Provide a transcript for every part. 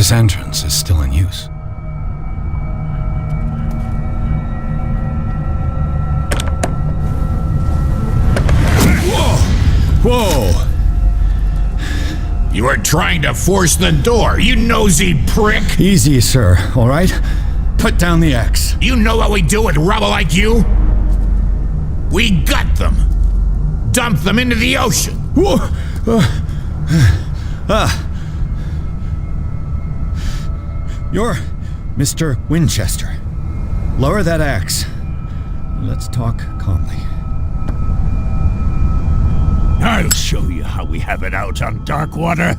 This entrance is still in use. Whoa! You are trying to force the door, you nosy prick! Easy, sir, all right? Put down the axe. You know what we do with rubble like you? We gut them. Dump them into the ocean. Whoa! You're Mr. Winchester. Lower that axe. Let's talk calmly. I'll show you how we have it out on Darkwater.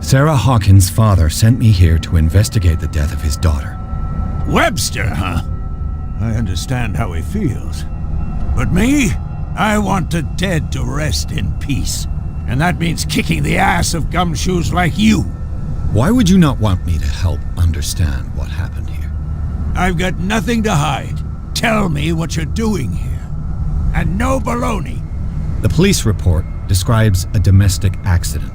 Sarah Hawkins' father sent me here to investigate the death of his daughter. Webster, huh? I understand how he feels. But me? I want the dead to rest in peace. And that means kicking the ass of gumshoes like you. Why would you not want me to help understand what happened here? I've got nothing to hide. Tell me what you're doing here. And no baloney. The police report describes a domestic accident.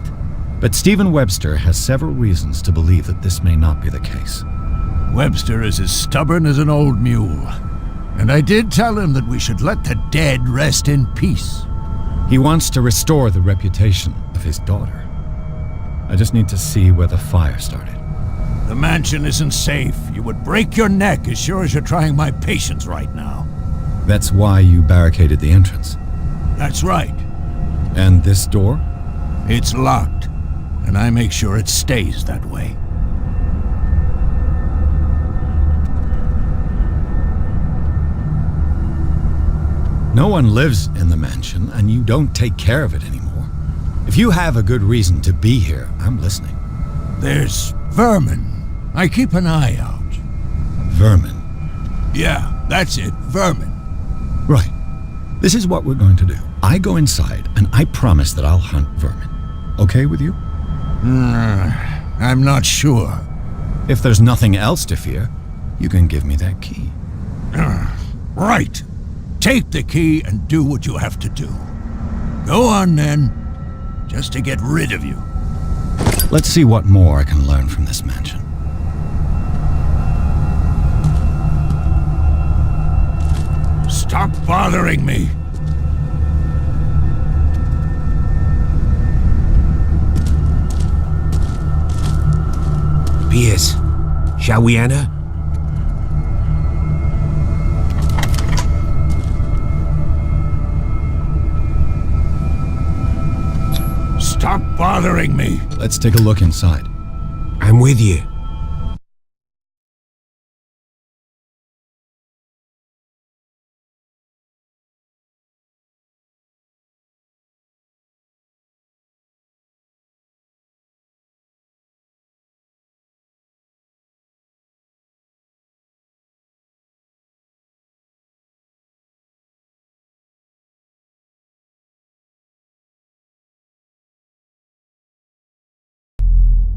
But Stephen Webster has several reasons to believe that this may not be the case. Webster is as stubborn as an old mule. And I did tell him that we should let the dead rest in peace. He wants to restore the reputation of his daughter. I just need to see where the fire started. The mansion isn't safe. You would break your neck as sure as you're trying my patience right now. That's why you barricaded the entrance. That's right. And this door? It's locked, and I make sure it stays that way. No one lives in the mansion, and you don't take care of it anymore. If you have a good reason to be here, I'm listening. There's vermin. I keep an eye out. Vermin? Yeah, that's it, vermin. Right. This is what we're going to do. I go inside, and I promise that I'll hunt vermin. Okay with you? I'm not sure. If there's nothing else to fear, you can give me that key. Right. Take the key and do what you have to do. Go on then, just to get rid of you. Let's see what more I can learn from this mansion. Stop bothering me. Pierce, shall we enter? Stop bothering me. Let's take a look inside. I'm with you.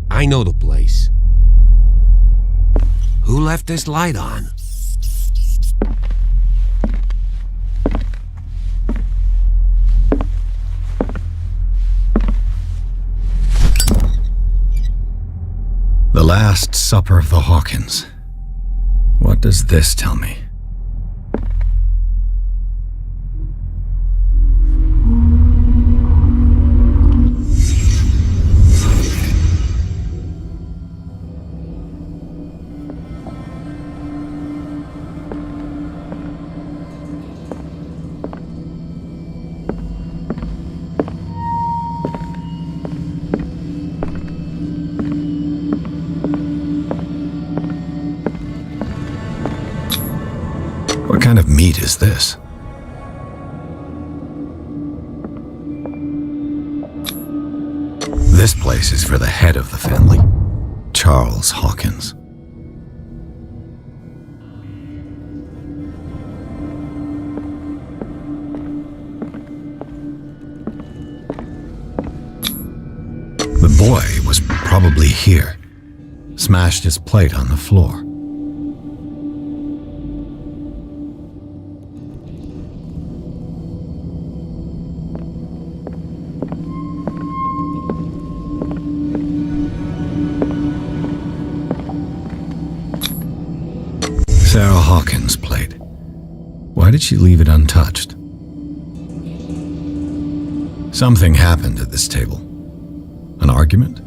I know the place. Who left this light on? The Last Supper of the Hawkins. What does this tell me? What kind of meat is this? This place is for the head of the family, Charles Hawkins. The boy was probably here, smashed his plate on the floor. Hawkins plate. Why did she leave it untouched? Something happened at this table. An argument?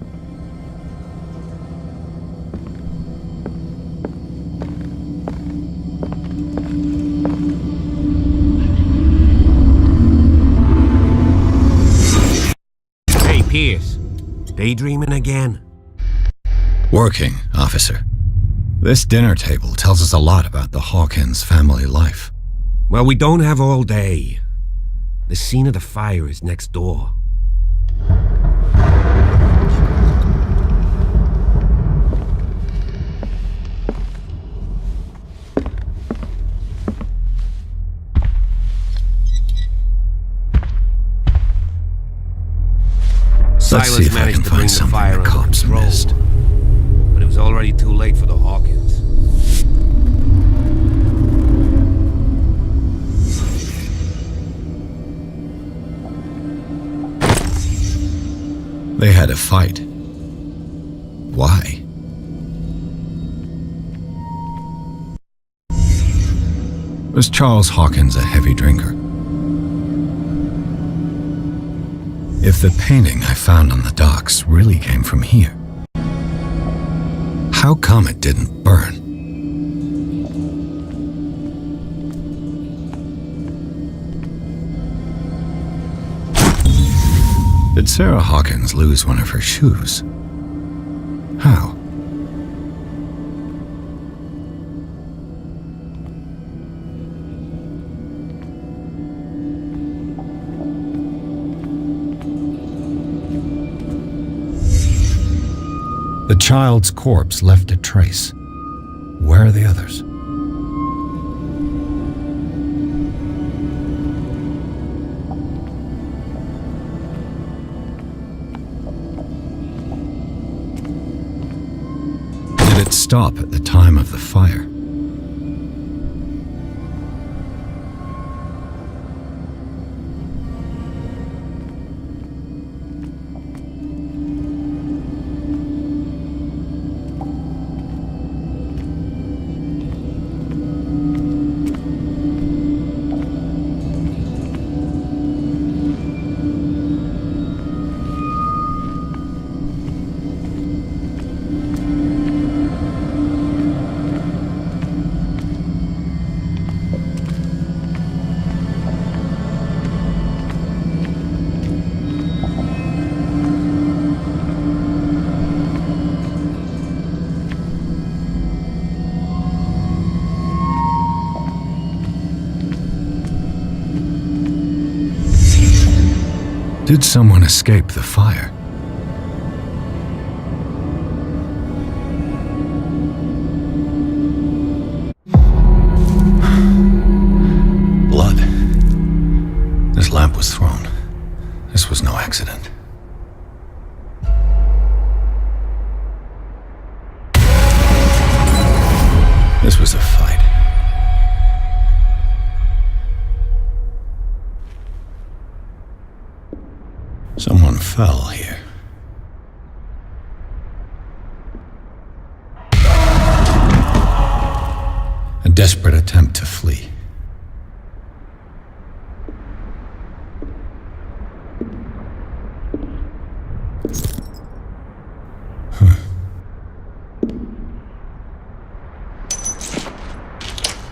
Hey, Pierce. Daydreaming again? Working, officer. This dinner table tells us a lot about the Hawkins family life. Well, we don't have all day. The scene of the fire is next door. Let's see if I can find something the cops missed. But it was already too late for the Hawkins. They had a fight. Why? Was Charles Hawkins a heavy drinker? If the painting I found on the docks really came from here, how come it didn't burn? Did Sarah Hawkins lose one of her shoes? How? The child's corpse left a trace. Where are the others? Did it stop at the time of the fire? Did someone escape the fire? Blood. This lamp was thrown. This was no accident. This was a fight. Someone fell here. A desperate attempt to flee.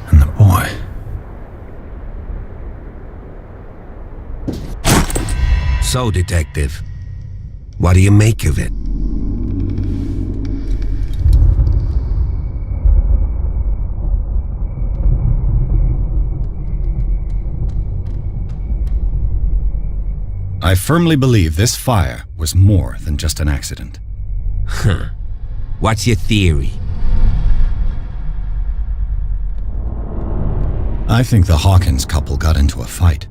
And the boy. So, Detective, what do you make of it? I firmly believe this fire was more than just an accident. Huh. What's your theory? I think the Hawkins couple got into a fight.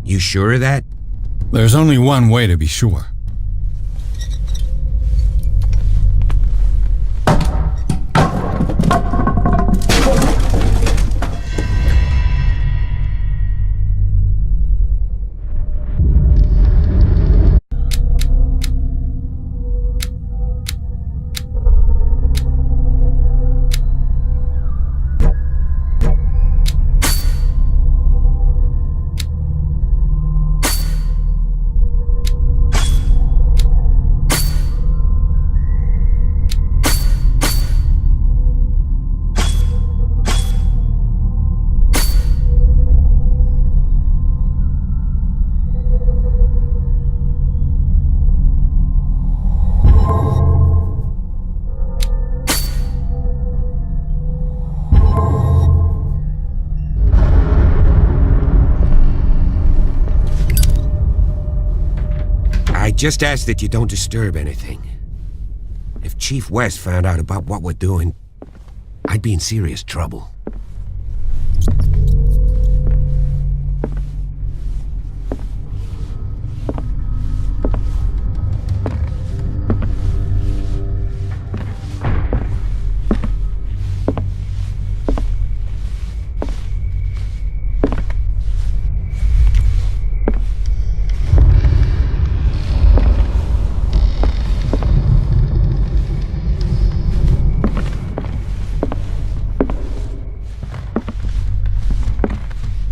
You sure of that? There's only one way to be sure. just ask that you don't disturb anything. If Chief West found out about what we're doing, I'd be in serious trouble.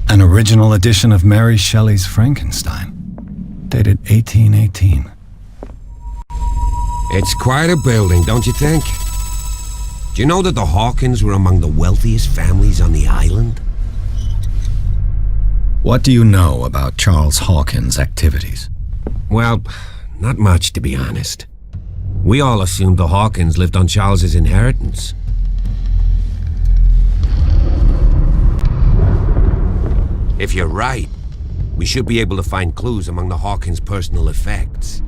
An original edition of Mary Shelley's Frankenstein, dated 1818. It's quite a building, don't you think? Do you know that the Hawkins were among the wealthiest families on the island? What do you know about Charles Hawkins' activities? Well, not much, to be honest. We all assumed the Hawkins lived on Charles's inheritance. If you're right, we should be able to find clues among the Hawkins' personal effects.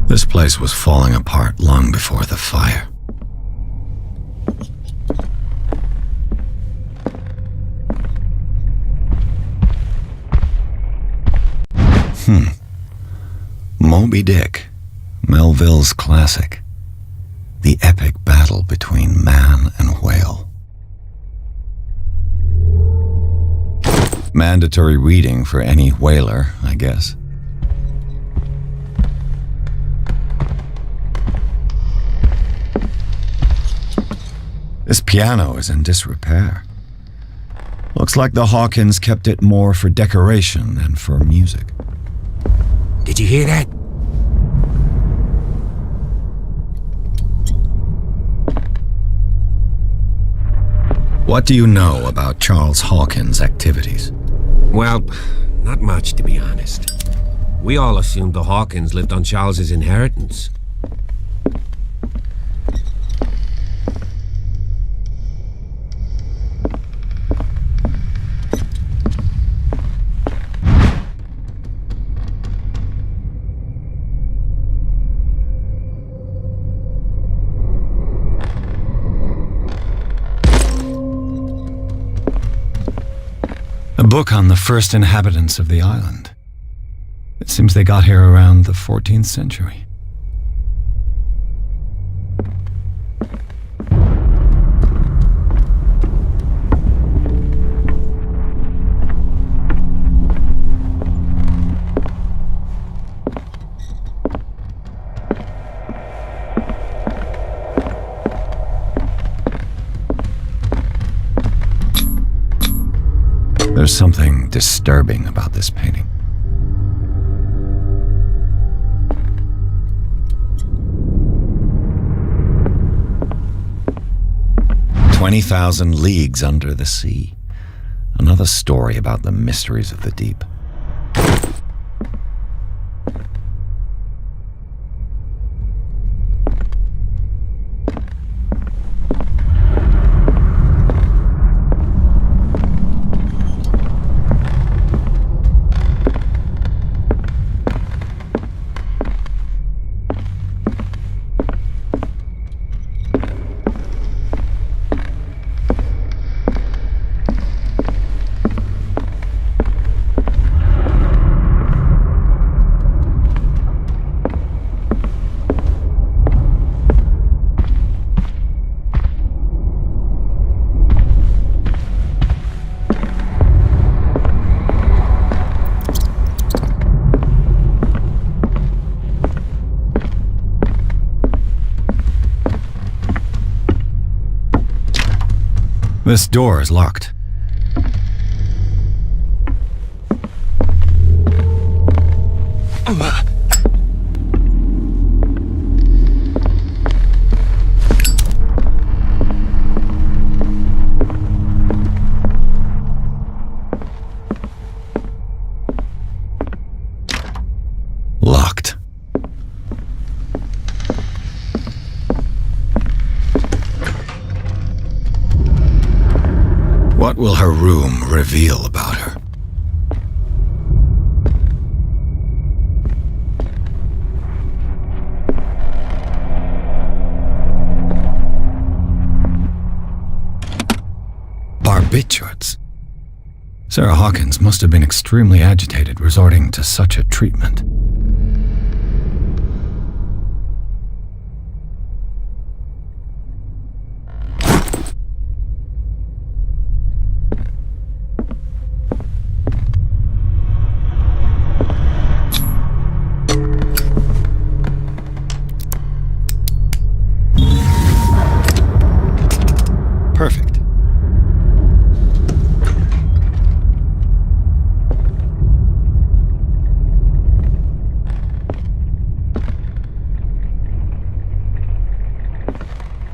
This place was falling apart long before the fire. Moby Dick, Melville's classic. The epic battle between man and whale. Mandatory reading for any whaler, I guess. This piano is in disrepair. Looks like the Hawkins kept it more for decoration than for music. Did you hear that? What do you know about Charles Hawkins' activities? Well, not much, to be honest. We all assumed the Hawkins lived on Charles's inheritance. A book on the first inhabitants of the island. It seems they got here around the 14th century. There's something disturbing about this painting. "20,000 Leagues Under the Sea." Another story about the mysteries of the deep. This door is locked. Locked. What will her room reveal about her? Barbiturates. Sarah Hawkins must have been extremely agitated resorting to such a treatment. Perfect.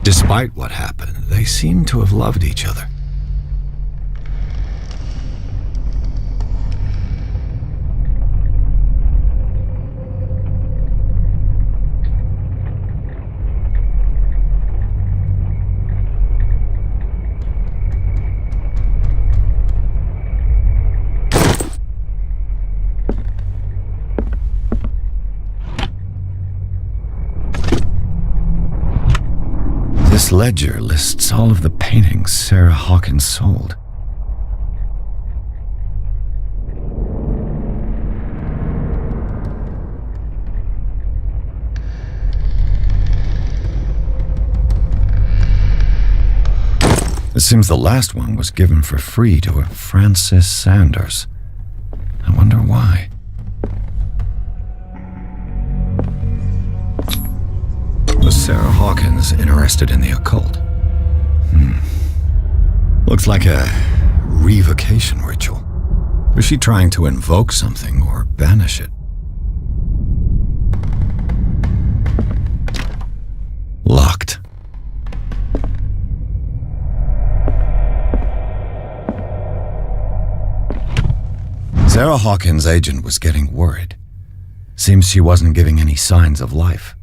Despite what happened, they seem to have loved each other. This ledger lists all of the paintings Sarah Hawkins sold. It seems the last one was given for free to a Francis Sanders. I wonder why. Was Sarah Hawkins interested in the occult? Looks like a revocation ritual. Was she trying to invoke something or banish it? Locked. Sarah Hawkins' agent was getting worried. Seems she wasn't giving any signs of life.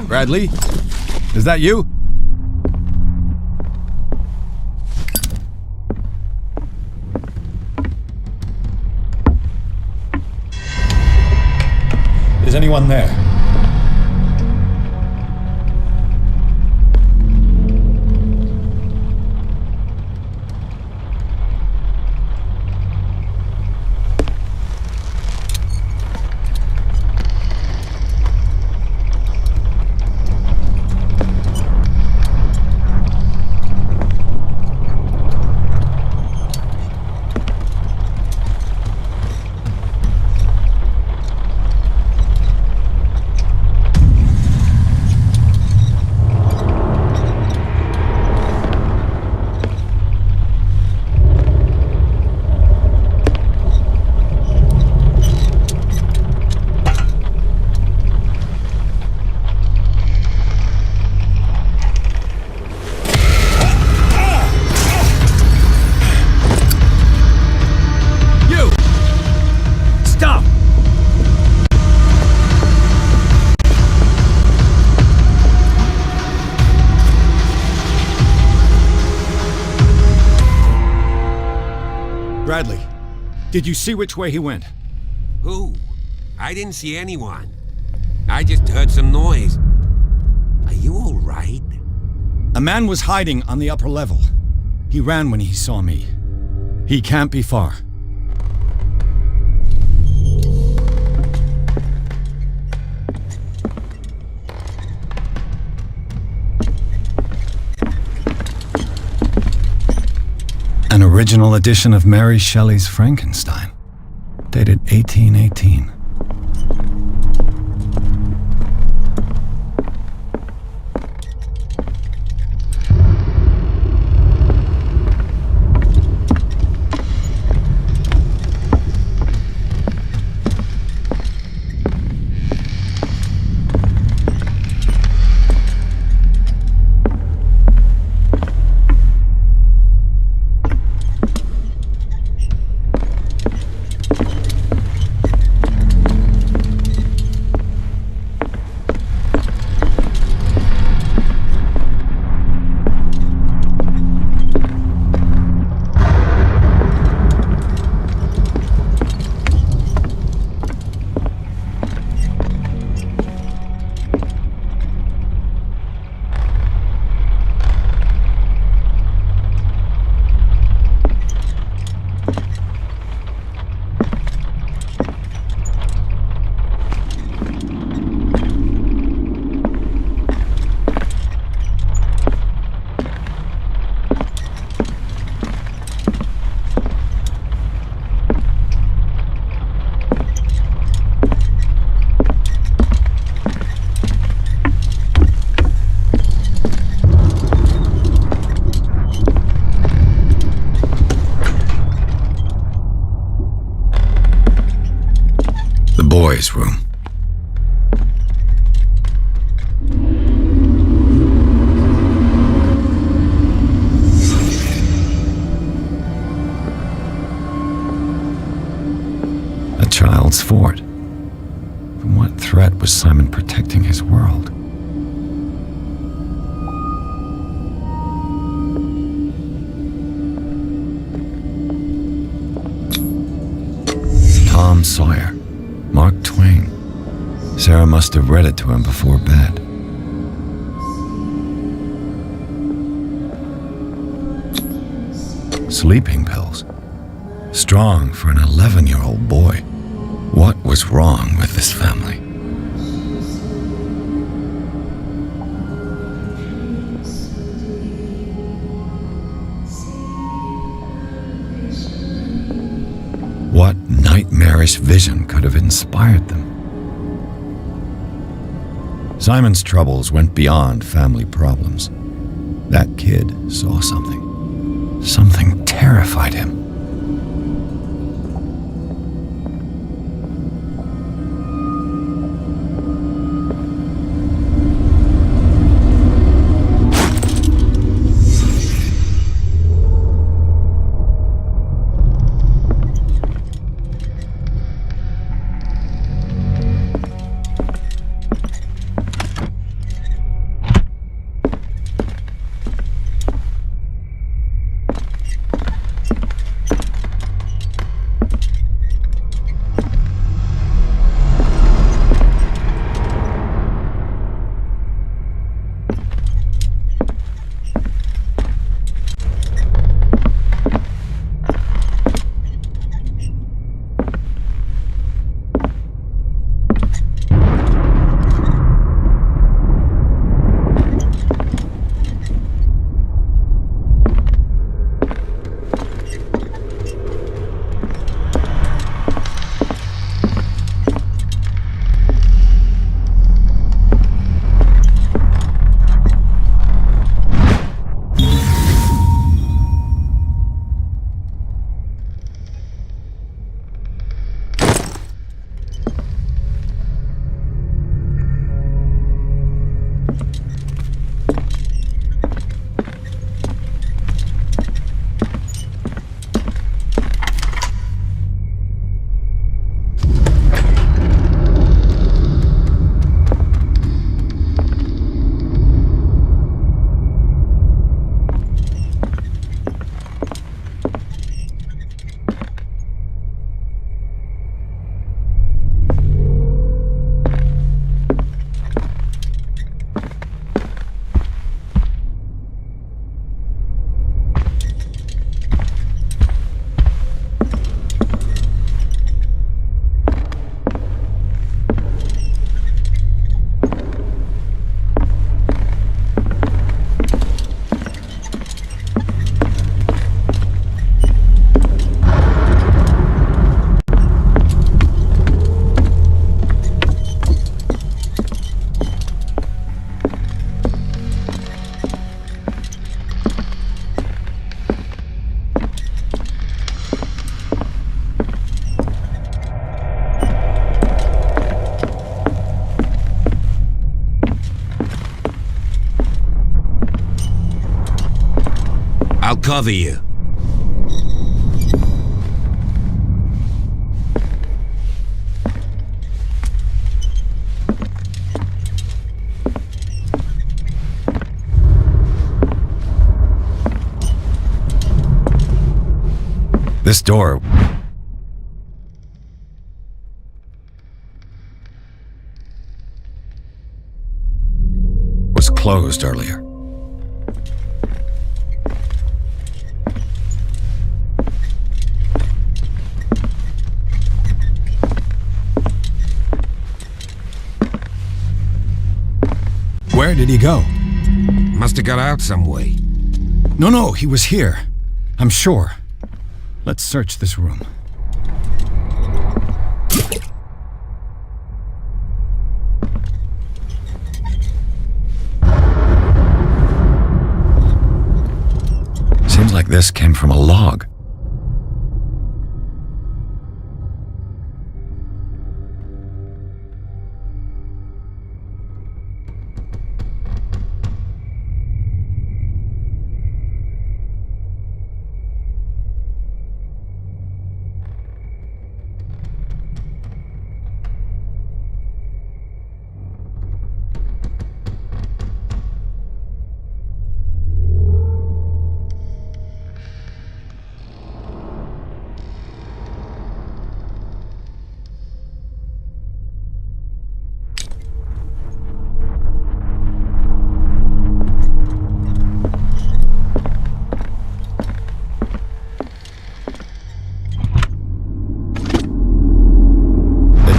Bradley? Is that you? Is anyone there? Did you see which way he went? Who? I didn't see anyone. I just heard some noise. Are you all right? A man was hiding on the upper level. He ran when he saw me. He can't be far. An original edition of Mary Shelley's Frankenstein, dated 1818. The boys' room. A child's fort. From what threat was Simon protecting his world? Tom Sawyer. Mark Twain. Sarah must have read it to him before bed. Sleeping pills. Strong for an 11-year-old boy. What was wrong with this family? What nightmarish vision could have inspired them? Simon's troubles went beyond family problems. That kid saw something. Something terrified him. cover you. This door was closed earlier. Where did he go? Must have got out some way. No, he was here. I'm sure. Let's search this room. Seems like this came from a log.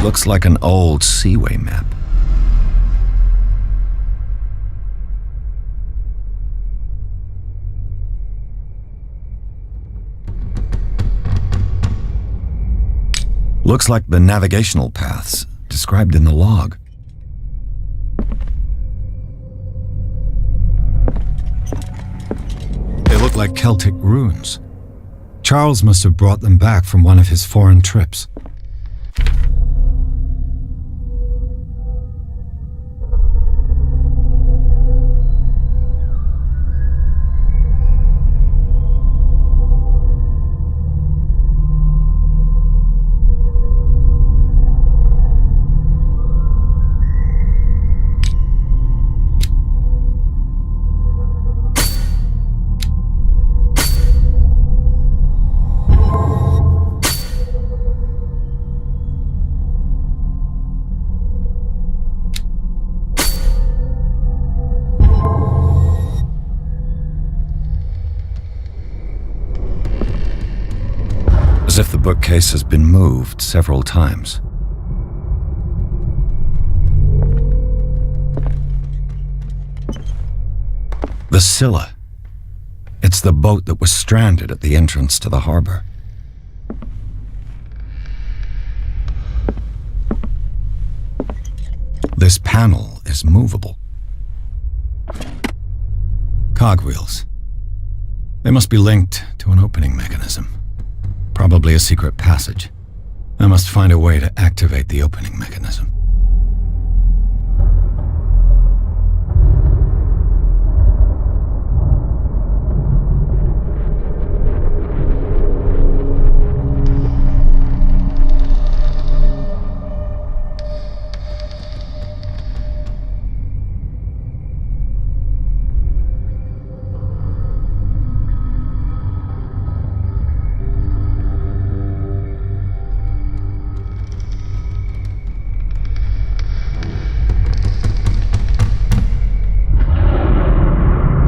Looks like an old seaway map. Looks like the navigational paths described in the log. They look like Celtic runes. Charles must have brought them back from one of his foreign trips. As if the bookcase has been moved several times. The Scylla. It's the boat that was stranded at the entrance to the harbor. This panel is movable. Cogwheels. They must be linked to an opening mechanism. Probably a secret passage. I must find a way to activate the opening mechanism.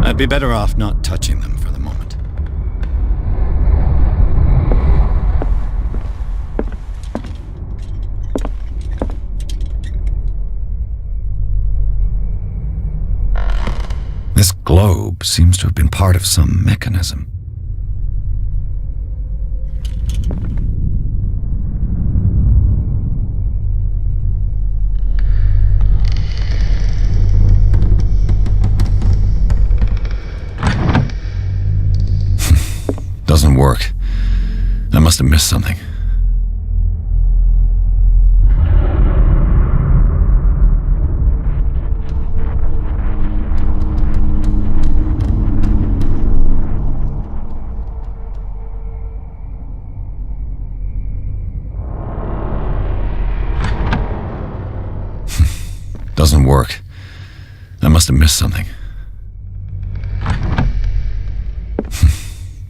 I'd be better off not touching them for the moment. This globe seems to have been part of some mechanism. Doesn't work. I must have missed something. Doesn't work. I must have missed something.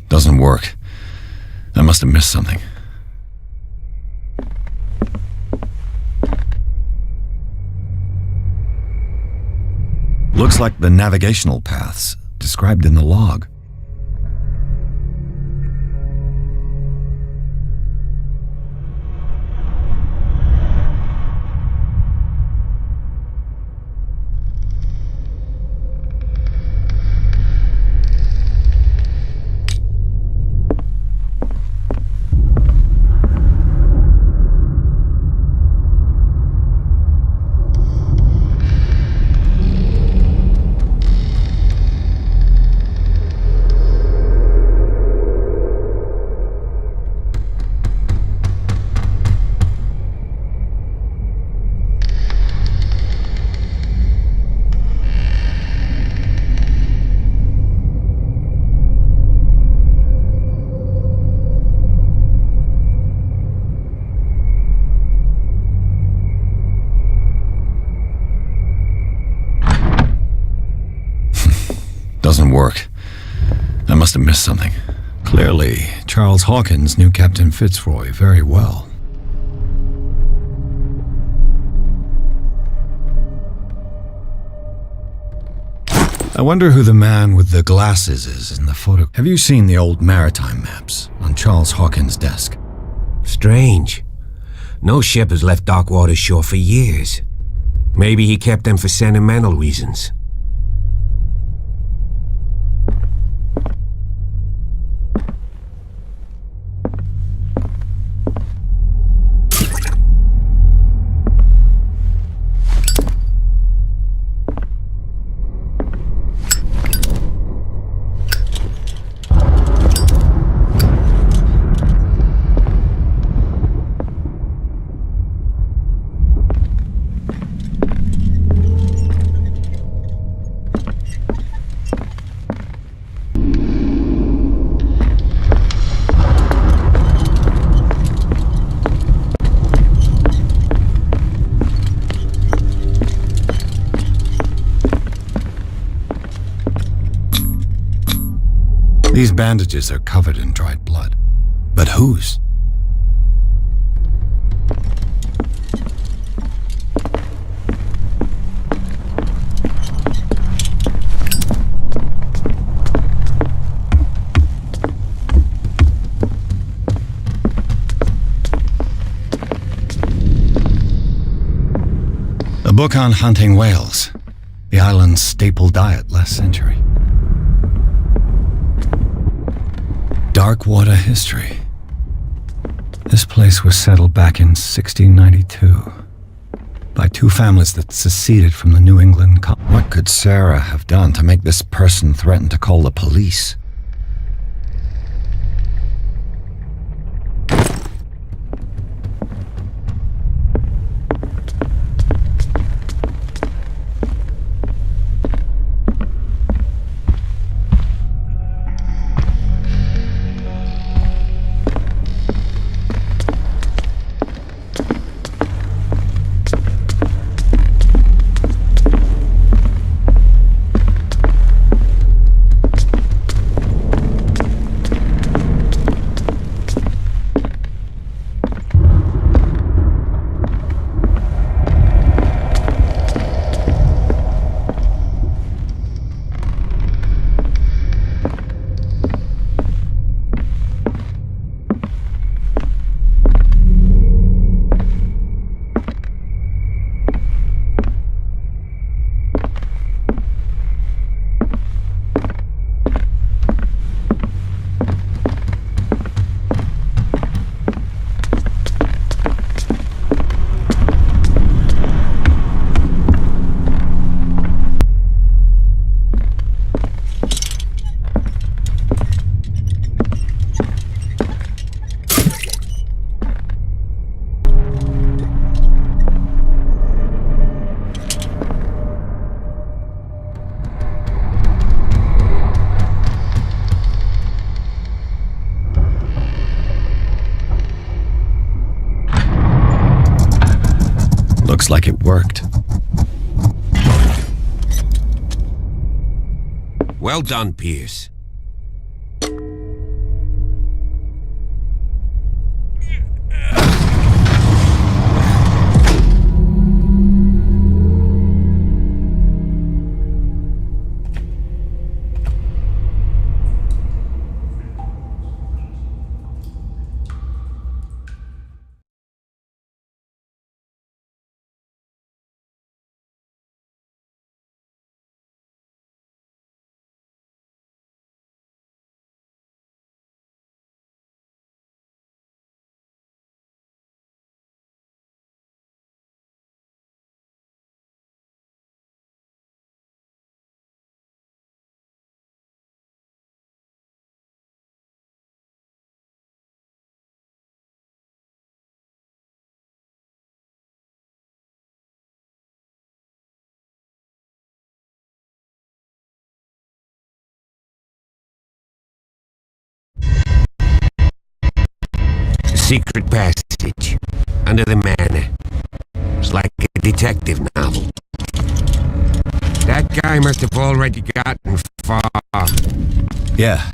Doesn't work. I must have missed something. Looks like the navigational paths described in the log. Doesn't work. I must have missed something. Clearly, Charles Hawkins knew Captain Fitzroy very well. I wonder who the man with the glasses is in the photo. Have you seen the old maritime maps on Charles Hawkins' desk? Strange. No ship has left Darkwater shore for years. Maybe he kept them for sentimental reasons. These bandages are covered in dried blood. But whose? A book on hunting whales, the island's staple diet last century. Darkwater history. This place was settled back in 1692 by two families that seceded from the New England colony. What could Sarah have done to make this person threaten to call the police? Looks like it worked. Well done, Pierce. Secret passage under the manor. It's like a detective novel. That guy must have already gotten far. Yeah,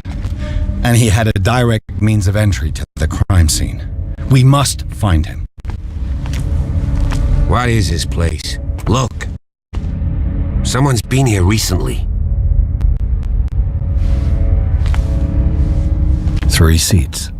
and he had a direct means of entry to the crime scene. We must find him. What is this place? Look. Someone's been here recently. 3 seats.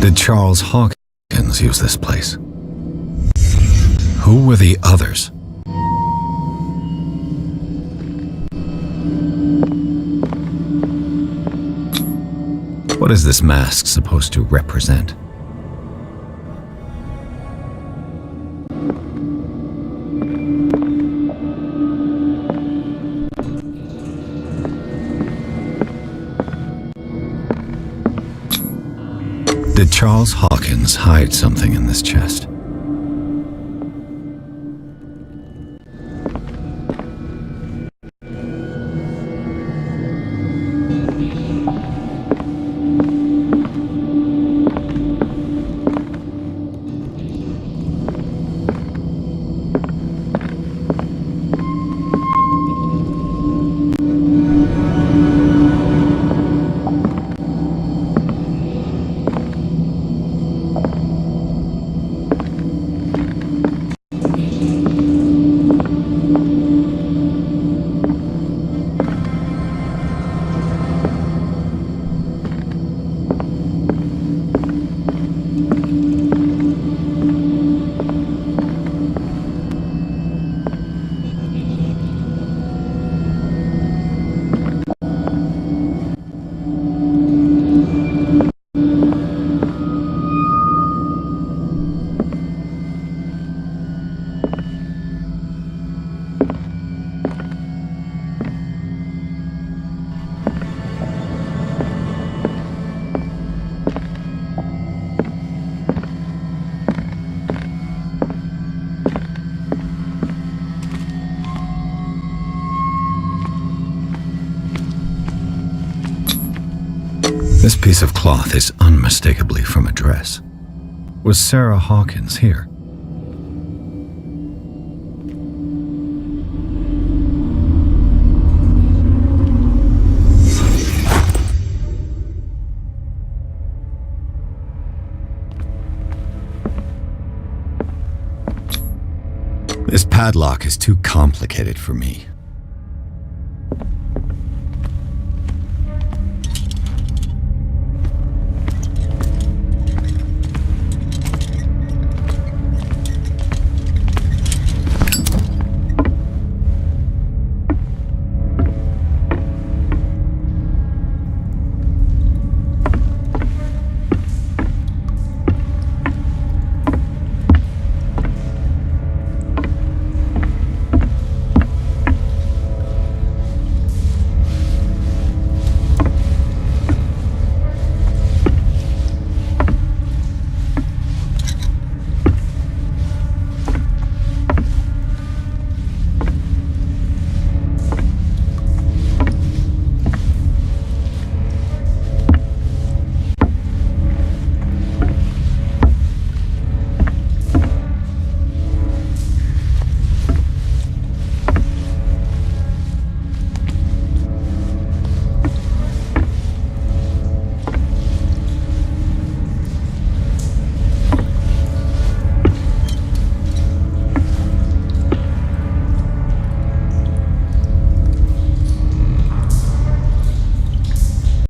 Did Charles Hawkins use this place? Who were the others? What is this mask supposed to represent? Did Charles Hawkins hide something in this chest? This piece of cloth is unmistakably from a dress. Was Sarah Hawkins here? This padlock is too complicated for me.